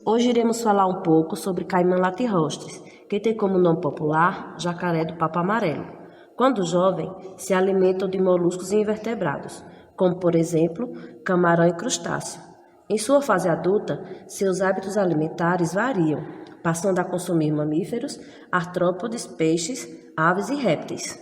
Hoje iremos falar um pouco sobre caimã latirostris, que tem como nome popular jacaré do papo amarelo. Quando jovem, se alimentam de moluscos e invertebrados, como por exemplo, camarão e crustáceo. Em sua fase adulta, seus hábitos alimentares variam, passando a consumir mamíferos, artrópodes, peixes, aves e répteis.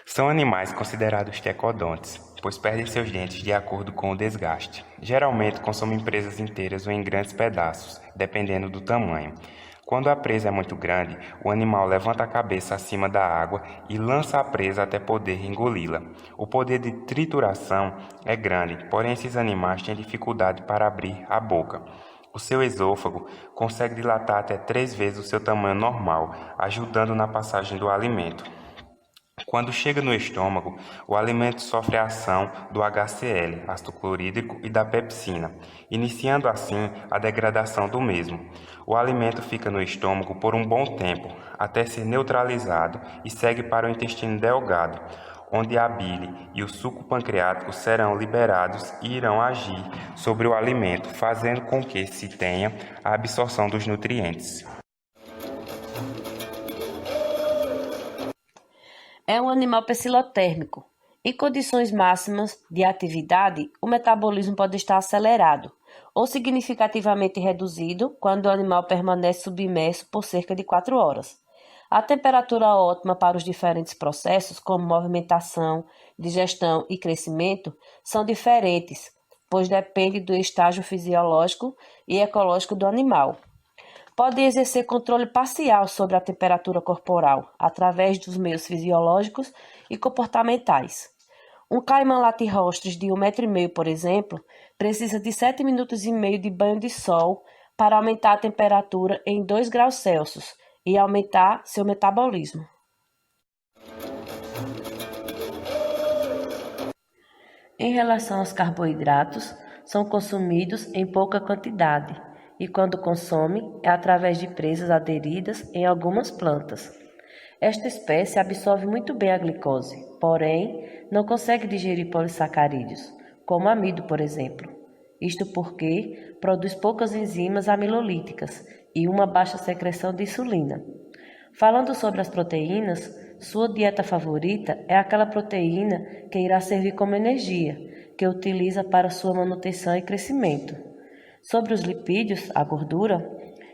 São animais considerados tecodontes, pois perdem seus dentes de acordo com o desgaste. Geralmente consomem presas inteiras ou em grandes pedaços, dependendo do tamanho. Quando a presa é muito grande, o animal levanta a cabeça acima da água e lança a presa até poder engoli-la. O poder de trituração é grande, porém esses animais têm dificuldade para abrir a boca. O seu esôfago consegue dilatar até 3 vezes o seu tamanho normal, ajudando na passagem do alimento. Quando chega no estômago, o alimento sofre a ação do HCl, ácido clorídrico, e da pepsina, iniciando assim a degradação do mesmo. O alimento fica no estômago por um bom tempo, até ser neutralizado e segue para o intestino delgado, onde a bile e o suco pancreático serão liberados e irão agir sobre o alimento, fazendo com que se tenha a absorção dos nutrientes. É um animal psilotérmico. Em condições máximas de atividade, o metabolismo pode estar acelerado ou significativamente reduzido quando o animal permanece submerso por cerca de 4 horas. A temperatura ótima para os diferentes processos, como movimentação, digestão e crescimento, são diferentes, pois depende do estágio fisiológico e ecológico do animal. Pode exercer controle parcial sobre a temperatura corporal, através dos meios fisiológicos e comportamentais. Um caimã latirostris de 1,5 m, por exemplo, precisa de 7,5 minutos de banho de sol para aumentar a temperatura em 2 graus Celsius e aumentar seu metabolismo. Em relação aos carboidratos, são consumidos em pouca quantidade, e quando consome é através de presas aderidas em algumas plantas. Esta espécie absorve muito bem a glicose, porém não consegue digerir polissacarídeos, como amido, por exemplo. Isto porque produz poucas enzimas amilolíticas e uma baixa secreção de insulina. Falando sobre as proteínas, sua dieta favorita é aquela proteína que irá servir como energia, que utiliza para sua manutenção e crescimento. Sobre os lipídios, a gordura,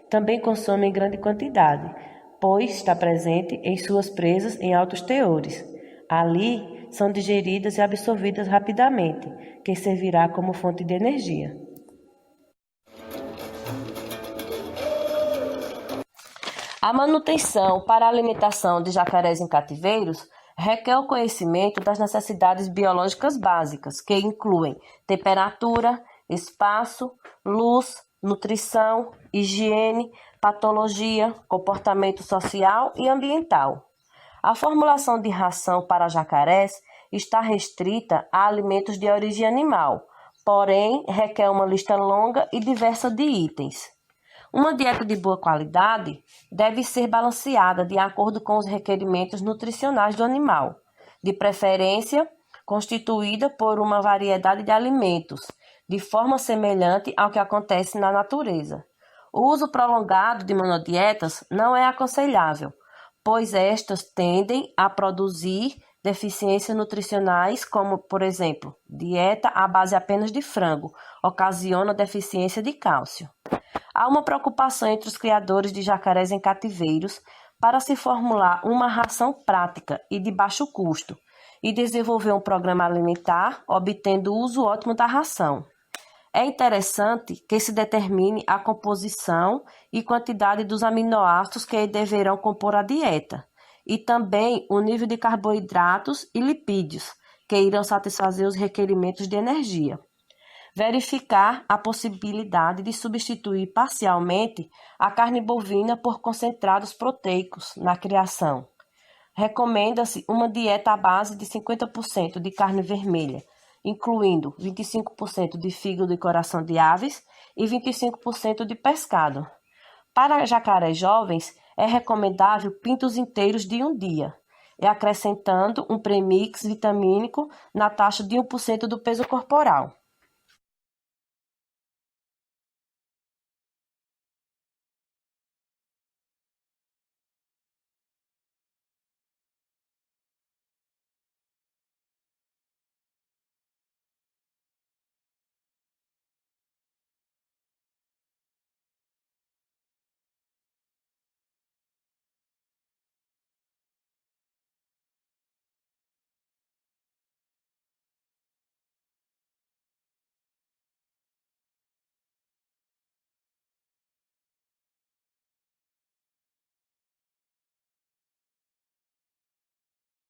também consome em grande quantidade, pois está presente em suas presas em altos teores. Ali, são digeridas e absorvidas rapidamente, que servirá como fonte de energia. A manutenção para a alimentação de jacarés em cativeiros requer o conhecimento das necessidades biológicas básicas, que incluem temperatura, espaço, luz, nutrição, higiene, patologia, comportamento social e ambiental. A formulação de ração para jacarés está restrita a alimentos de origem animal, porém requer uma lista longa e diversa de itens. Uma dieta de boa qualidade deve ser balanceada de acordo com os requerimentos nutricionais do animal, de preferência constituída por uma variedade de alimentos, de forma semelhante ao que acontece na natureza. O uso prolongado de monodietas não é aconselhável, pois estas tendem a produzir deficiências nutricionais, como, por exemplo, dieta à base apenas de frango, ocasiona deficiência de cálcio. Há uma preocupação entre os criadores de jacarés em cativeiros para se formular uma ração prática e de baixo custo e desenvolver um programa alimentar obtendo o uso ótimo da ração. É interessante que se determine a composição e quantidade dos aminoácidos que deverão compor a dieta e também o nível de carboidratos e lipídios que irão satisfazer os requerimentos de energia. Verificar a possibilidade de substituir parcialmente a carne bovina por concentrados proteicos na criação. Recomenda-se uma dieta à base de 50% de carne vermelha, incluindo 25% de fígado e coração de aves e 25% de pescado. Para jacarés jovens, é recomendável pintos inteiros de um dia, e acrescentando um premix vitamínico na taxa de 1% do peso corporal.